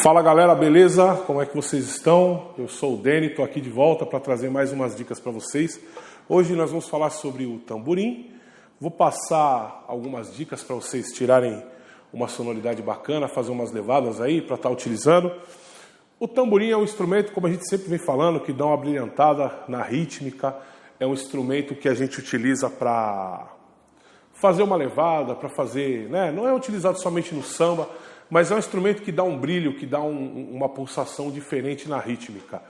Fala galera, beleza? Como é que vocês estão? Eu sou o Deni, estou aqui de volta para trazer mais umas dicas para vocês. Hoje nós vamos falar sobre o tamborim. Vou passar algumas dicas para vocês tirarem uma sonoridade bacana, fazer umas levadas aí para estar utilizando. O tamborim é um instrumento, como a gente sempre vem falando, que dá uma brilhantada na rítmica. É um instrumento que a gente utiliza para fazer uma levada, para fazer, né? Não é utilizado somente no samba, mas é um instrumento que dá um brilho, que dá uma pulsação diferente na rítmica.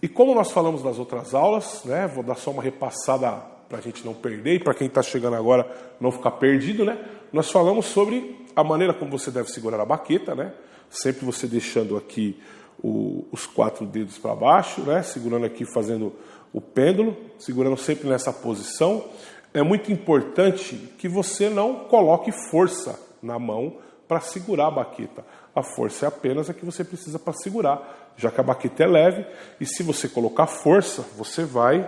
E como nós falamos nas outras aulas, né? Vou dar só uma repassada para a gente não perder e para quem está chegando agora não ficar perdido, né? Nós falamos sobre a maneira como você deve segurar a baqueta, né? Sempre você deixando aqui os 4 dedos para baixo, né? Segurando aqui, fazendo o pêndulo, segurando sempre nessa posição. É muito importante que você não coloque força na mão para segurar a baqueta. A força é apenas a que você precisa para segurar, já que a baqueta é leve, e se você colocar força, você vai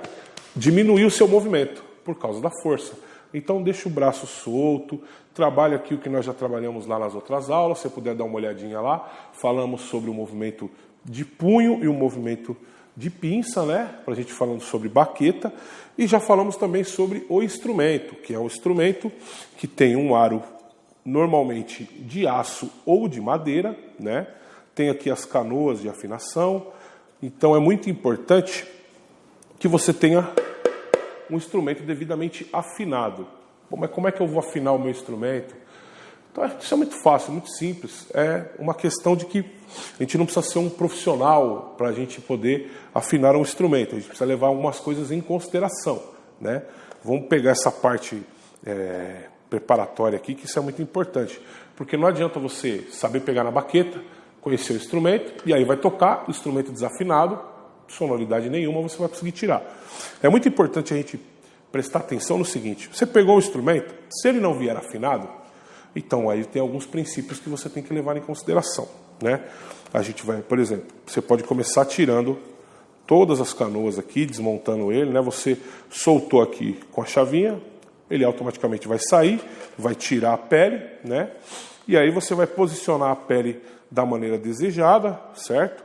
diminuir o seu movimento por causa da força. Então deixa o braço solto, trabalha aqui o que nós já trabalhamos lá nas outras aulas, se você puder dar uma olhadinha lá, falamos sobre o movimento de punho e o movimento de pinça, né? Para a gente falando sobre baqueta, e já falamos também sobre o instrumento, que é um instrumento que tem um aro normalmente de aço ou de madeira, né? Tem aqui as canoas de afinação, então é muito importante que você tenha um instrumento devidamente afinado. Bom, mas como é que eu vou afinar o meu instrumento? Então isso é muito fácil, muito simples. É uma questão de que a gente não precisa ser um profissional para a gente poder afinar um instrumento. A gente precisa levar algumas coisas em consideração, né? Vamos pegar essa parte preparatória aqui, que isso é muito importante. Porque não adianta você saber pegar na baqueta, conhecer o instrumento, e aí vai tocar o instrumento desafinado, sonoridade nenhuma você vai conseguir tirar. É muito importante a gente prestar atenção no seguinte: você pegou o instrumento, se ele não vier afinado, então aí tem alguns princípios que você tem que levar em consideração, né? A gente vai, por exemplo, você pode começar tirando todas as canoas aqui, desmontando ele, né? Você soltou aqui com a chavinha, ele automaticamente vai sair, vai tirar a pele, né? E aí você vai posicionar a pele da maneira desejada, certo?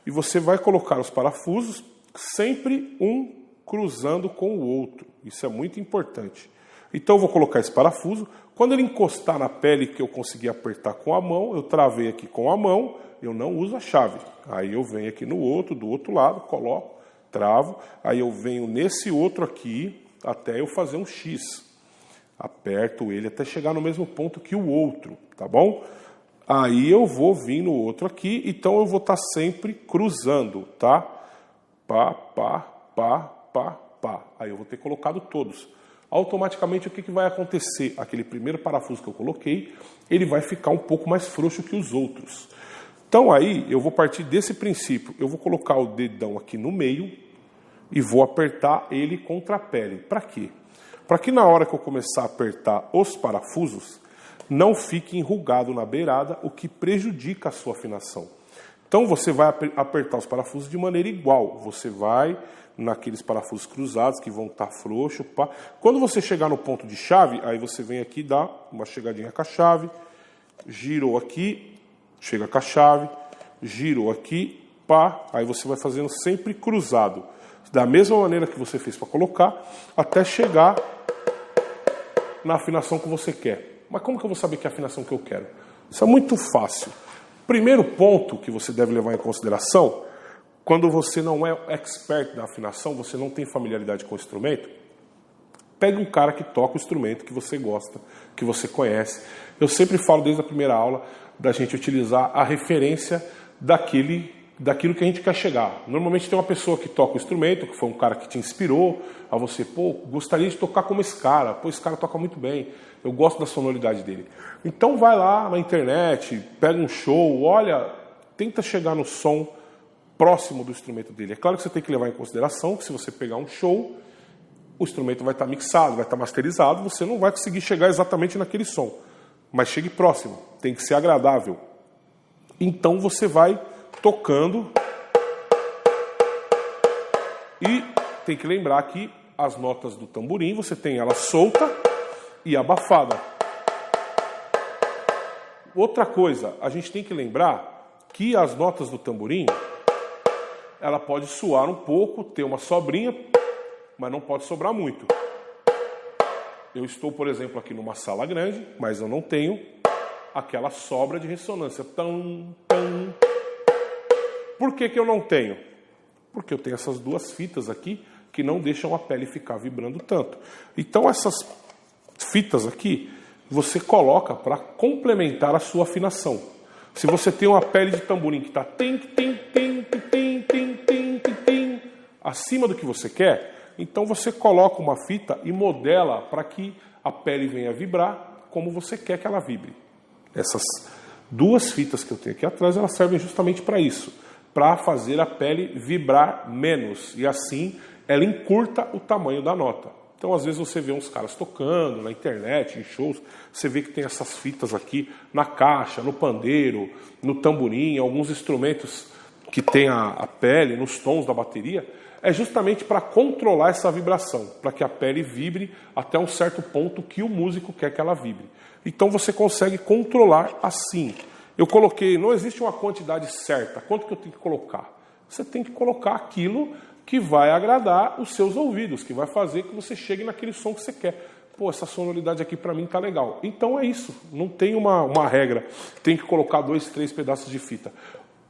E você vai colocar os parafusos, sempre um cruzando com o outro. Isso é muito importante. Então eu vou colocar esse parafuso. Quando ele encostar na pele que eu conseguir apertar com a mão, eu travei aqui com a mão, eu não uso a chave. Aí eu venho aqui no outro, do outro lado, coloco, travo. Aí eu venho nesse outro aqui, até eu fazer um X. Aperto ele até chegar no mesmo ponto que o outro, tá bom? Aí eu vou vir no outro aqui, então eu vou estar sempre cruzando, tá? Pá, pá, pá, pá, pá. Aí eu vou ter colocado todos. Automaticamente o que vai acontecer? Aquele primeiro parafuso que eu coloquei, ele vai ficar um pouco mais frouxo que os outros. Então aí eu vou partir desse princípio. Eu vou colocar o dedão aqui no meio e vou apertar ele contra a pele. Para quê? Para que na hora que eu começar a apertar os parafusos, não fique enrugado na beirada, o que prejudica a sua afinação. Então você vai apertar os parafusos de maneira igual. Você vai naqueles parafusos cruzados que vão estar frouxos. Pá. Quando você chegar no ponto de chave, aí você vem aqui, dá uma chegadinha com a chave, girou aqui, chega com a chave, girou aqui, pá. Aí você vai fazendo sempre cruzado. Da mesma maneira que você fez para colocar, até chegar na afinação que você quer. Mas como que eu vou saber que é a afinação que eu quero? Isso é muito fácil. Primeiro ponto que você deve levar em consideração, quando você não é expert na afinação, você não tem familiaridade com o instrumento, pegue um cara que toca o instrumento que você gosta, que você conhece. Eu sempre falo desde a primeira aula da gente utilizar a referência daquilo que a gente quer chegar. Normalmente tem uma pessoa que toca o instrumento, que foi um cara que te inspirou, a você, pô, gostaria de tocar como esse cara, pô, esse cara toca muito bem, eu gosto da sonoridade dele. Então vai lá na internet, pega um show, olha, tenta chegar no som próximo do instrumento dele. É claro que você tem que levar em consideração que se você pegar um show, o instrumento vai estar mixado, vai estar masterizado, você não vai conseguir chegar exatamente naquele som, mas chegue próximo, tem que ser agradável. Então você vai tocando e tem que lembrar que as notas do tamborim, você tem ela solta e abafada. Outra coisa, a gente tem que lembrar que as notas do tamborim, ela pode soar um pouco, ter uma sobrinha, mas não pode sobrar muito. Eu estou, por exemplo, aqui numa sala grande, mas eu não tenho aquela sobra de ressonância. Tão, tão. Por que eu não tenho? Porque eu tenho essas duas fitas aqui que não deixam a pele ficar vibrando tanto. Então essas fitas aqui, você coloca para complementar a sua afinação. Se você tem uma pele de tamborim que está acima do que você quer, então você coloca uma fita e modela para que a pele venha vibrar como você quer que ela vibre. Essas duas fitas que eu tenho aqui atrás, elas servem justamente para isso, para fazer a pele vibrar menos e assim ela encurta o tamanho da nota. Então, às vezes você vê uns caras tocando na internet, em shows, você vê que tem essas fitas aqui na caixa, no pandeiro, no tamborim, alguns instrumentos que tem a pele, nos tons da bateria, é justamente para controlar essa vibração, para que a pele vibre até um certo ponto que o músico quer que ela vibre. Então você consegue controlar assim. Eu coloquei, não existe uma quantidade certa, quanto que eu tenho que colocar? Você tem que colocar aquilo que vai agradar os seus ouvidos, que vai fazer que você chegue naquele som que você quer. Pô, essa sonoridade aqui para mim tá legal. Então é isso, não tem uma regra, tem que colocar 2, 3 pedaços de fita.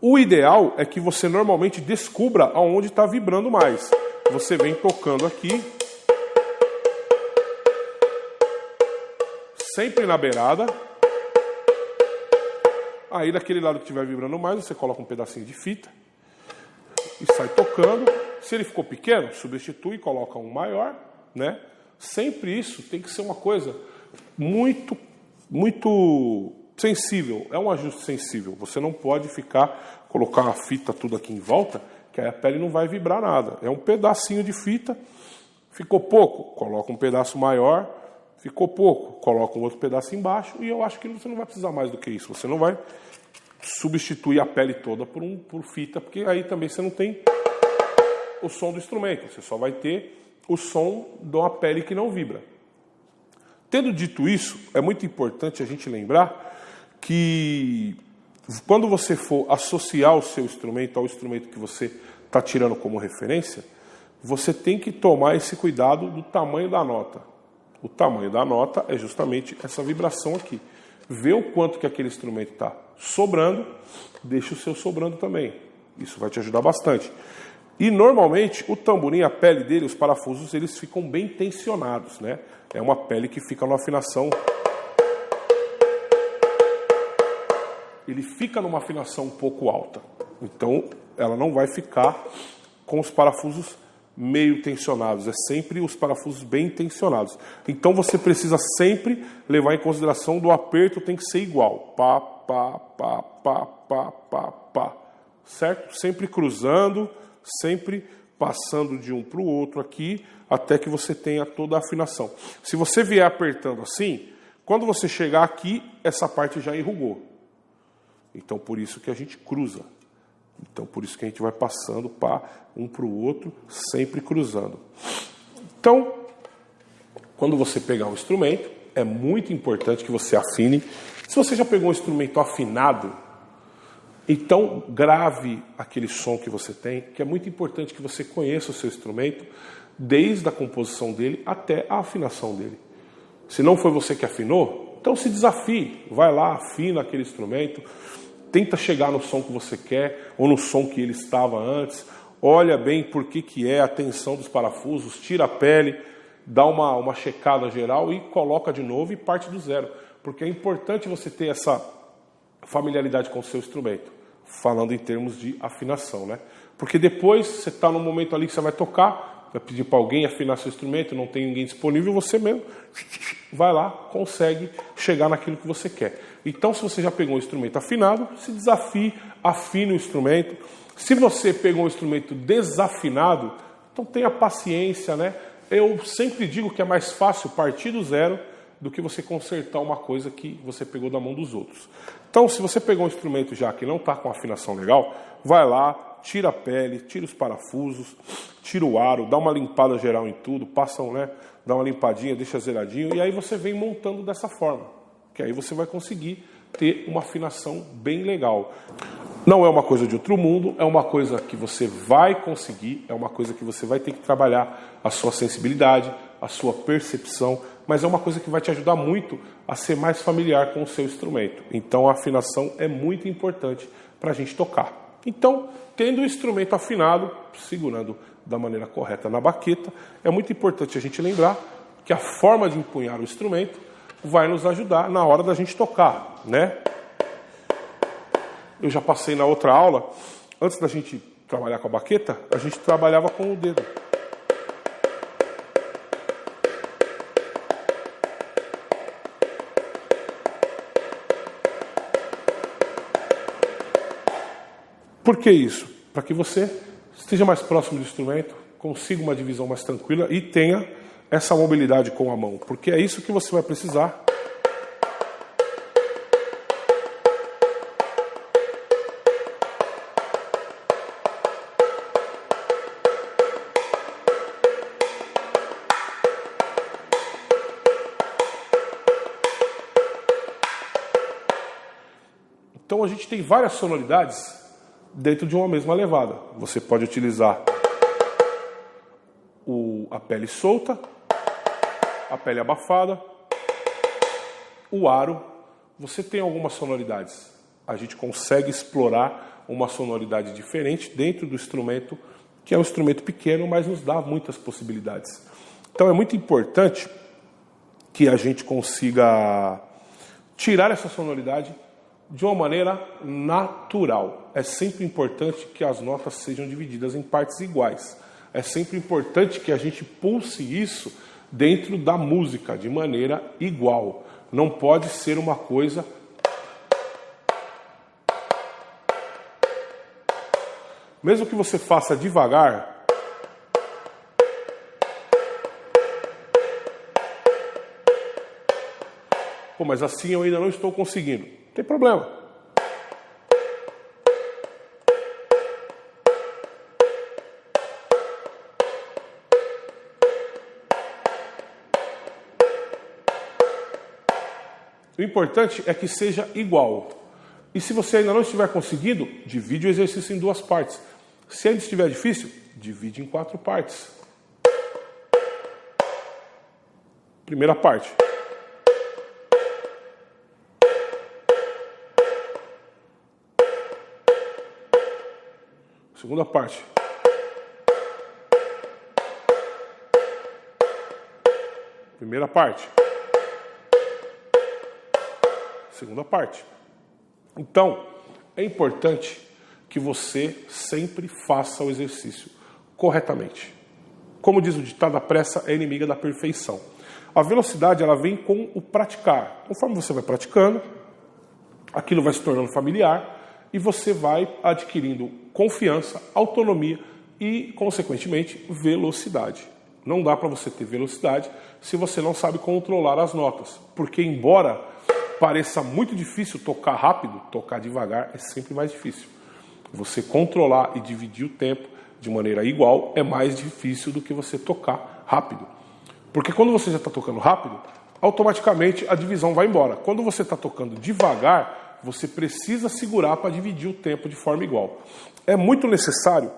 O ideal é que você normalmente descubra aonde está vibrando mais. Você vem tocando aqui, sempre na beirada. Aí daquele lado que estiver vibrando mais, você coloca um pedacinho de fita e sai tocando. Se ele ficou pequeno, substitui e coloca um maior, né? Sempre isso tem que ser uma coisa muito, muito sensível. É um ajuste sensível. Você não pode colocar a fita tudo aqui em volta, que aí a pele não vai vibrar nada. É um pedacinho de fita. Ficou pouco, coloca um pedaço maior. Ficou pouco, coloca um outro pedaço embaixo. E eu acho que você não vai precisar mais do que isso. Você não vai substituir a pele toda por fita, porque aí também você não tem o som do instrumento. Você só vai ter o som de uma pele que não vibra. Tendo dito isso, é muito importante a gente lembrar que quando você for associar o seu instrumento ao instrumento que você está tirando como referência, você tem que tomar esse cuidado do tamanho da nota. O tamanho da nota é justamente essa vibração aqui. Vê o quanto que aquele instrumento está sobrando, deixa o seu sobrando também. Isso vai te ajudar bastante. E normalmente o tamborim, a pele dele, os parafusos, eles ficam bem tensionados, né? É uma pele que fica numa afinação. Ele fica numa afinação um pouco alta. Então ela não vai ficar com os parafusos meio tensionados. É sempre os parafusos bem tensionados. Então você precisa sempre levar em consideração do aperto tem que ser igual. Pá, pá, pá, pá, pá, pá, pá. Certo? Sempre cruzando, sempre passando de um para o outro aqui, até que você tenha toda a afinação. Se você vier apertando assim, quando você chegar aqui, essa parte já enrugou. Então, por isso que a gente cruza. Então, por isso que a gente vai passando um para o outro, sempre cruzando. Então, quando você pegar um instrumento, é muito importante que você afine. Se você já pegou um instrumento afinado, então grave aquele som que você tem, que é muito importante que você conheça o seu instrumento, desde a composição dele até a afinação dele. Se não foi você que afinou, então se desafie, vai lá, afina aquele instrumento, tenta chegar no som que você quer, ou no som que ele estava antes, olha bem por que é a tensão dos parafusos, tira a pele, dá uma checada geral e coloca de novo e parte do zero. Porque é importante você ter essa familiaridade com o seu instrumento, falando em termos de afinação, né? Porque depois você está num momento ali que você vai tocar, vai pedir para alguém afinar seu instrumento, não tem ninguém disponível, você mesmo vai lá, consegue chegar naquilo que você quer. Então, se você já pegou um instrumento afinado, se desafie, afine o instrumento. Se você pegou um instrumento desafinado, então tenha paciência, né? Eu sempre digo que é mais fácil partir do zero do que você consertar uma coisa que você pegou da mão dos outros. Então, se você pegou um instrumento já que não está com afinação legal, vai lá, tira a pele, tira os parafusos, tira o aro, dá uma limpada geral em tudo, dá uma limpadinha, deixa zeradinho, e aí você vem montando dessa forma, que aí você vai conseguir ter uma afinação bem legal. Não é uma coisa de outro mundo, é uma coisa que você vai conseguir, é uma coisa que você vai ter que trabalhar a sua sensibilidade, a sua percepção, mas é uma coisa que vai te ajudar muito a ser mais familiar com o seu instrumento. Então a afinação é muito importante para a gente tocar. Então, tendo o instrumento afinado, segurando da maneira correta na baqueta, é muito importante a gente lembrar que a forma de empunhar o instrumento vai nos ajudar na hora da gente tocar, né? Eu já passei na outra aula, antes da gente trabalhar com a baqueta, a gente trabalhava com o dedo. Por que isso? Para que você esteja mais próximo do instrumento, consiga uma divisão mais tranquila e tenha essa mobilidade com a mão, porque é isso que você vai precisar. Então a gente tem várias sonoridades dentro de uma mesma levada. Você pode utilizar a pele solta, a pele abafada, o aro. Você tem algumas sonoridades. A gente consegue explorar uma sonoridade diferente dentro do instrumento, que é um instrumento pequeno, mas nos dá muitas possibilidades. Então é muito importante que a gente consiga tirar essa sonoridade de uma maneira natural. É sempre importante que as notas sejam divididas em partes iguais. É sempre importante que a gente pulse isso dentro da música de maneira igual. Não pode ser uma coisa mesmo que você faça devagar, pô, mas assim eu ainda não estou conseguindo. Não tem problema. O importante é que seja igual. E se você ainda não estiver conseguindo, divide o exercício em duas partes. Se ainda estiver difícil, divide em 4 partes. Primeira parte. Segunda parte. Primeira parte. Segunda parte. Então, é importante que você sempre faça o exercício corretamente. Como diz o ditado, a pressa é inimiga da perfeição. A velocidade, ela vem com o praticar. Conforme você vai praticando, aquilo vai se tornando familiar e você vai adquirindo confiança, autonomia e, consequentemente, velocidade. Não dá para você ter velocidade se você não sabe controlar as notas, porque embora pareça muito difícil tocar rápido, tocar devagar é sempre mais difícil. Você controlar e dividir o tempo de maneira igual é mais difícil do que você tocar rápido. Porque quando você já está tocando rápido, automaticamente a divisão vai embora. Quando você está tocando devagar, você precisa segurar para dividir o tempo de forma igual. É muito necessário,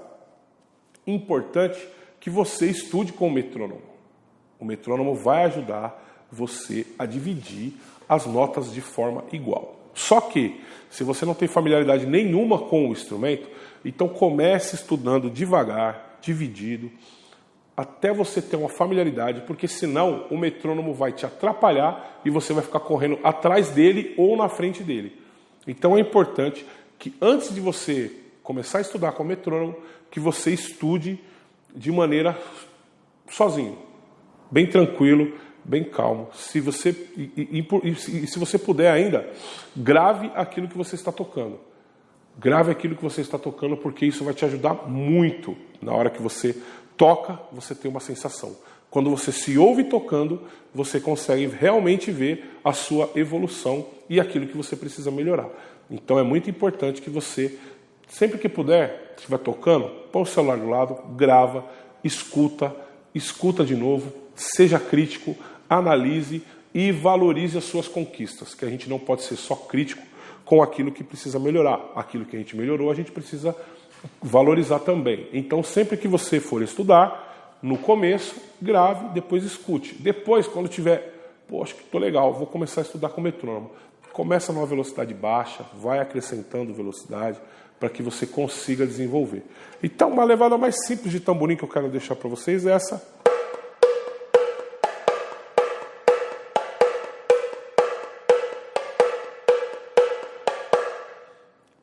importante, que você estude com o metrônomo. O metrônomo vai ajudar você a dividir as notas de forma igual. Só que, se você não tem familiaridade nenhuma com o instrumento, então comece estudando devagar, dividido, até você ter uma familiaridade, porque senão o metrônomo vai te atrapalhar e você vai ficar correndo atrás dele ou na frente dele. Então é importante que antes de você começar a estudar com o metrônomo, que você estude de maneira sozinho, bem tranquilo, bem calmo. Se você se você puder ainda, grave aquilo que você está tocando. Grave aquilo que você está tocando, porque isso vai te ajudar muito. Na hora que você toca, você tem uma sensação. Quando você se ouve tocando, você consegue realmente ver a sua evolução e aquilo que você precisa melhorar. Então é muito importante que você, sempre que puder, estiver tocando, põe o celular do lado, grava, escuta de novo, seja crítico, analise e valorize as suas conquistas, que a gente não pode ser só crítico com aquilo que precisa melhorar. Aquilo que a gente melhorou, a gente precisa valorizar também. Então, sempre que você for estudar, no começo, grave, depois escute. Depois, quando tiver, pô, acho que estou legal, vou começar a estudar com metrônomo. Começa numa velocidade baixa, vai acrescentando velocidade para que você consiga desenvolver. Então, uma levada mais simples de tamborim que eu quero deixar para vocês é essa.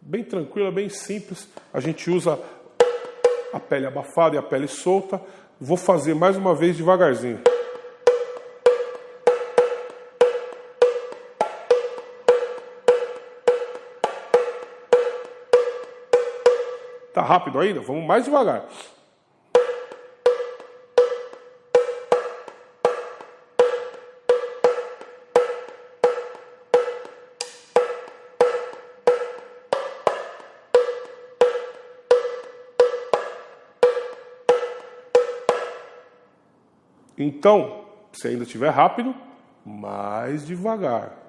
Bem tranquila, bem simples. A gente usa a pele abafada e a pele solta. Vou fazer mais uma vez devagarzinho. Tá rápido ainda? Vamos mais devagar. Então, se ainda estiver rápido, mais devagar.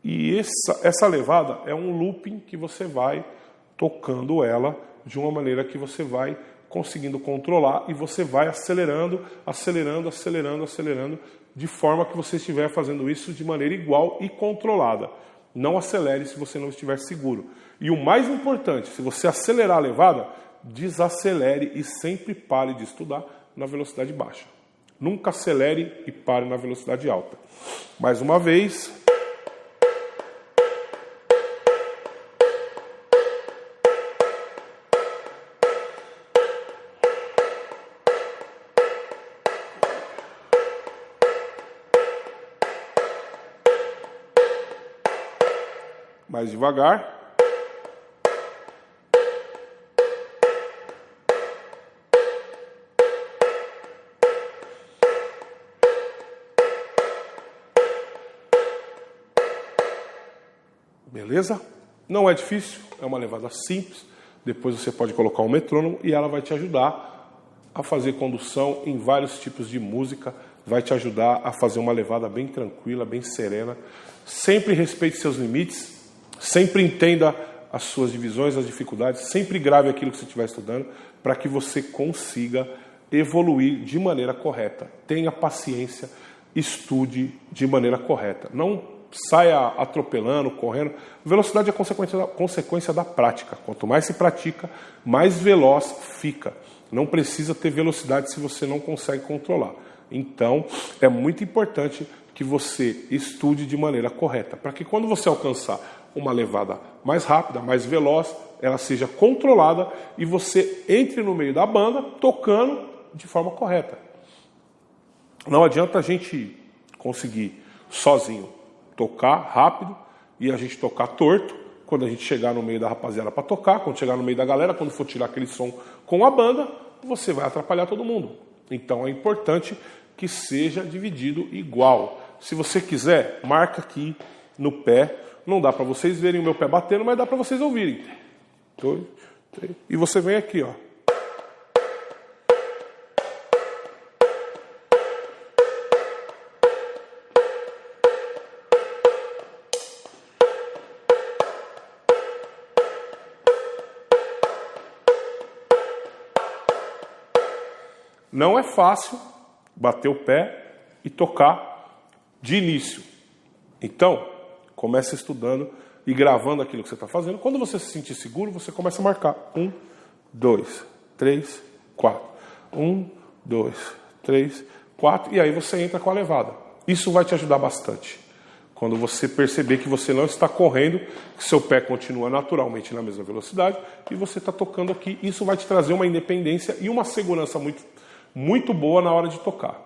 E essa levada é um looping que você vai tocando ela de uma maneira que você vai conseguindo controlar e você vai acelerando, acelerando, acelerando, acelerando, de forma que você estiver fazendo isso de maneira igual e controlada. Não acelere se você não estiver seguro. E o mais importante, se você acelerar a levada, desacelere e sempre pare de estudar na velocidade baixa. Nunca acelere e pare na velocidade alta. Mais uma vez. Mais devagar. Beleza? Não é difícil, é uma levada simples. Depois você pode colocar um metrônomo e ela vai te ajudar a fazer condução em vários tipos de música. Vai te ajudar a fazer uma levada bem tranquila, bem serena. Sempre respeite seus limites. Sempre entenda as suas divisões, as dificuldades, sempre grave aquilo que você estiver estudando para que você consiga evoluir de maneira correta. Tenha paciência, estude de maneira correta. Não saia atropelando, correndo. Velocidade é consequência da prática. Quanto mais se pratica, mais veloz fica. Não precisa ter velocidade se você não consegue controlar. Então, é muito importante que você estude de maneira correta, para que quando você alcançar uma levada mais rápida, mais veloz, ela seja controlada e você entre no meio da banda tocando de forma correta. Não adianta a gente conseguir sozinho tocar rápido e a gente tocar torto quando a gente chegar no meio da rapaziada para tocar, quando chegar no meio da galera, quando for tirar aquele som com a banda, você vai atrapalhar todo mundo. Então é importante que seja dividido igual. Se você quiser, marca aqui no pé. Não dá para vocês verem o meu pé batendo, mas dá para vocês ouvirem. 2, 3. E você vem aqui, ó. Não é fácil bater o pé e tocar de início. Então, comece estudando e gravando aquilo que você está fazendo. Quando você se sentir seguro, você começa a marcar. 1, 2, 3, 4. 1, 2, 3, 4. E aí você entra com a levada. Isso vai te ajudar bastante. Quando você perceber que você não está correndo, que seu pé continua naturalmente na mesma velocidade e você está tocando aqui, isso vai te trazer uma independência e uma segurança muito boa na hora de tocar.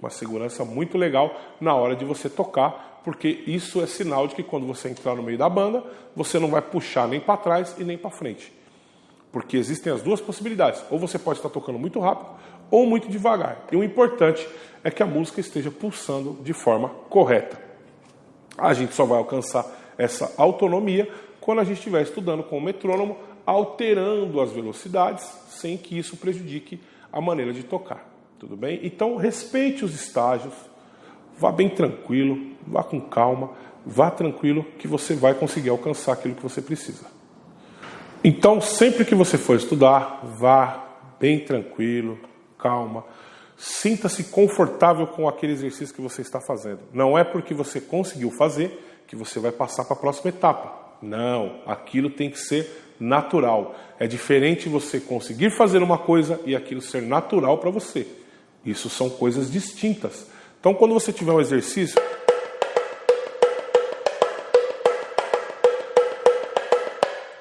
Uma segurança muito legal na hora de você tocar, porque isso é sinal de que quando você entrar no meio da banda, você não vai puxar nem para trás e nem para frente. Porque existem as duas possibilidades. Ou você pode estar tocando muito rápido, ou muito devagar. E o importante é que a música esteja pulsando de forma correta. A gente só vai alcançar essa autonomia quando a gente estiver estudando com o metrônomo, alterando as velocidades, sem que isso prejudique a maneira de tocar. Tudo bem? Então, respeite os estágios, vá bem tranquilo, vá com calma, vá tranquilo que você vai conseguir alcançar aquilo que você precisa. Então, sempre que você for estudar, vá bem tranquilo, calma, sinta-se confortável com aquele exercício que você está fazendo. Não é porque você conseguiu fazer que você vai passar para a próxima etapa. Não, aquilo tem que ser natural. É diferente você conseguir fazer uma coisa e aquilo ser natural para você. Isso são coisas distintas. Então, quando você tiver um exercício,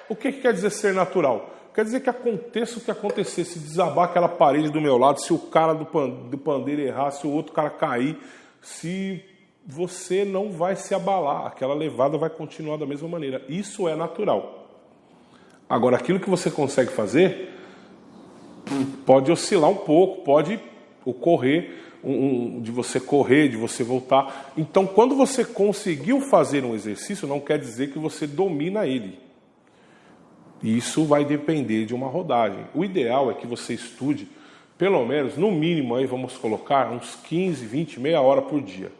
o que quer dizer ser natural? Quer dizer que aconteça o que acontecer, se desabar aquela parede do meu lado, se o cara do pandeiro errar, se o outro cara cair, se você não vai se abalar, aquela levada vai continuar da mesma maneira. Isso é natural. Agora, aquilo que você consegue fazer pode oscilar um pouco, pode ocorrer de você correr, de você voltar. Então, quando você conseguiu fazer um exercício, não quer dizer que você domina ele. Isso vai depender de uma rodagem. O ideal é que você estude, pelo menos, no mínimo, aí vamos colocar uns 15, 20, meia hora por dia.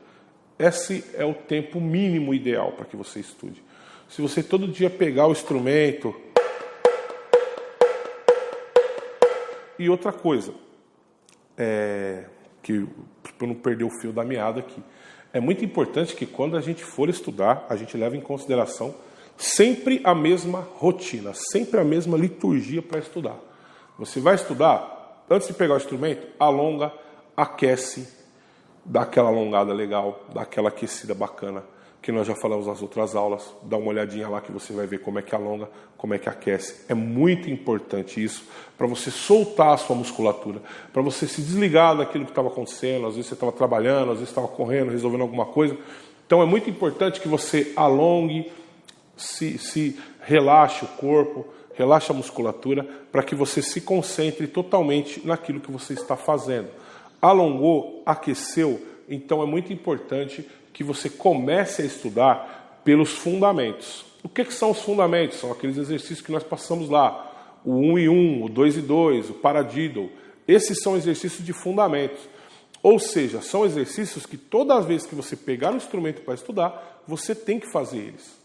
Esse é o tempo mínimo ideal para que você estude. Se você todo dia pegar o instrumento... E outra coisa, que para não perder o fio da meada aqui, é muito importante que quando a gente for estudar, a gente leve em consideração sempre a mesma rotina, sempre a mesma liturgia para estudar. Você vai estudar, antes de pegar o instrumento, alonga, aquece, dá aquela alongada legal, dá aquela aquecida bacana, que nós já falamos nas outras aulas. Dá uma olhadinha lá que você vai ver como é que alonga, como é que aquece. É muito importante isso para você soltar a sua musculatura, para você se desligar daquilo que estava acontecendo. Às vezes você estava trabalhando, às vezes estava correndo, resolvendo alguma coisa. Então é muito importante que você alongue, se relaxe o corpo, relaxe a musculatura, para que você se concentre totalmente naquilo que você está fazendo. Alongou, aqueceu, então é muito importante que você comece a estudar pelos fundamentos. O que são os fundamentos? São aqueles exercícios que nós passamos lá. O 1 e 1, o 2 e 2, o paradiddle. Esses são exercícios de fundamentos. Ou seja, são exercícios que todas as vezes que você pegar o instrumento para estudar, você tem que fazer eles.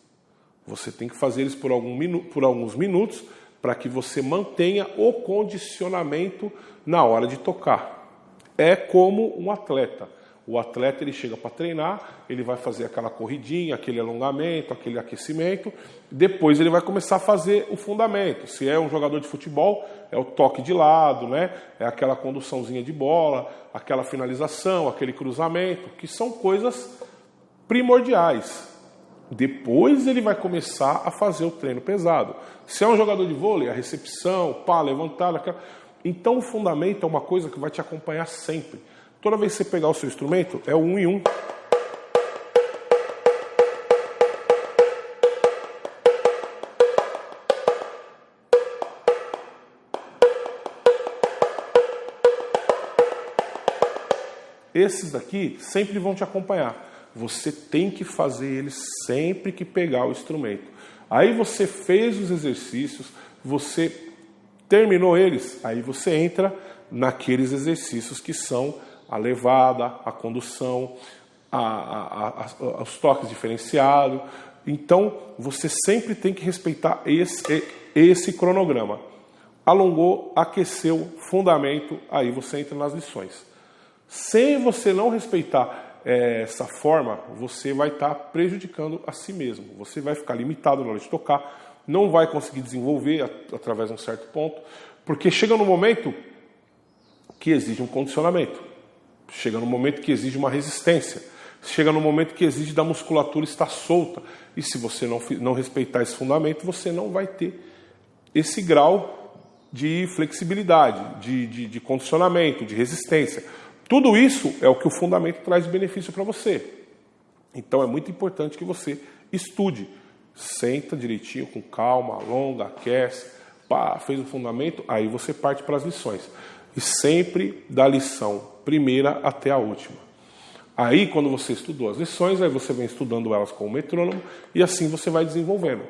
Você tem que fazer eles por alguns minutos para que você mantenha o condicionamento na hora de tocar. É como um atleta. O atleta ele chega para treinar, ele vai fazer aquela corridinha, aquele alongamento, aquele aquecimento, depois ele vai começar a fazer o fundamento. Se é um jogador de futebol, é o toque de lado, né? É aquela conduçãozinha de bola, aquela finalização, aquele cruzamento, que são coisas primordiais. Depois ele vai começar a fazer o treino pesado. Se é um jogador de vôlei, a recepção, pá, levantada, aquela... Então o fundamento é uma coisa que vai te acompanhar sempre. Toda vez que você pegar o seu instrumento, é o 1 e 1. Esses daqui sempre vão te acompanhar. Você tem que fazer eles sempre que pegar o instrumento. Aí você fez os exercícios, você terminou eles, aí você entra naqueles exercícios que são a levada, a condução, os toques diferenciados. Então, você sempre tem que respeitar esse cronograma. Alongou, aqueceu, fundamento, aí você entra nas lições. Se você não respeitar essa forma, você vai estar prejudicando a si mesmo. Você vai ficar limitado na hora de tocar, não vai conseguir desenvolver através de um certo ponto, porque chega no momento que exige um condicionamento. Chega no momento que exige uma resistência. Chega no momento que exige da musculatura estar solta. E se você não respeitar esse fundamento, você não vai ter esse grau de flexibilidade, de condicionamento, de resistência. Tudo isso é o que o fundamento traz de benefício para você. Então é muito importante que você estude. Senta direitinho, com calma, alonga, aquece. Pá, fez o fundamento, aí você parte para as lições. E sempre da lição primeira até a última. Aí, quando você estudou as lições, aí você vem estudando elas com o metrônomo e assim você vai desenvolvendo.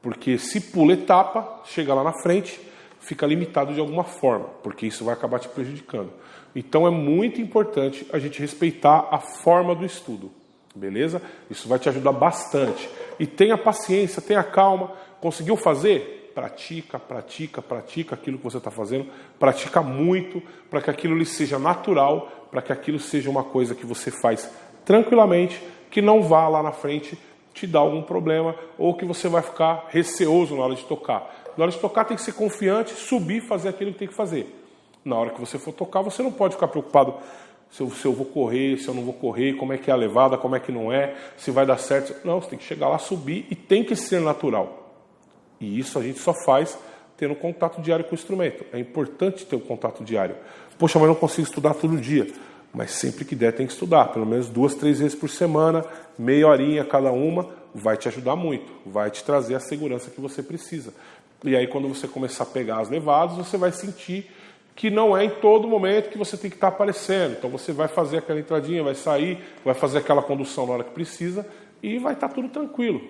Porque se pula etapa, chega lá na frente, fica limitado de alguma forma, porque isso vai acabar te prejudicando. Então é muito importante a gente respeitar a forma do estudo, beleza? Isso vai te ajudar bastante. E tenha paciência, tenha calma. Conseguiu fazer? Pratica, pratica, pratica aquilo que você está fazendo. Pratica muito, para que aquilo lhe seja natural, para que aquilo seja uma coisa que você faz tranquilamente, que não vá lá na frente te dar algum problema, ou que você vai ficar receoso na hora de tocar. Na hora de tocar tem que ser confiante, subir e fazer aquilo que tem que fazer. Na hora que você for tocar, você não pode ficar preocupado se eu vou correr, se eu não vou correr, como é que é a levada, como é que não é, se vai dar certo. Não, você tem que chegar lá, subir, e tem que ser natural. E isso a gente só faz tendo contato diário com o instrumento. É importante ter um contato diário. Poxa, mas não consigo estudar todo dia. Mas sempre que der tem que estudar, pelo menos 2, 3 vezes por semana, meia horinha cada uma, vai te ajudar muito, vai te trazer a segurança que você precisa. E aí quando você começar a pegar as levadas, você vai sentir que não é em todo momento que você tem que estar aparecendo. Então você vai fazer aquela entradinha, vai sair, vai fazer aquela condução na hora que precisa e vai estar tudo tranquilo.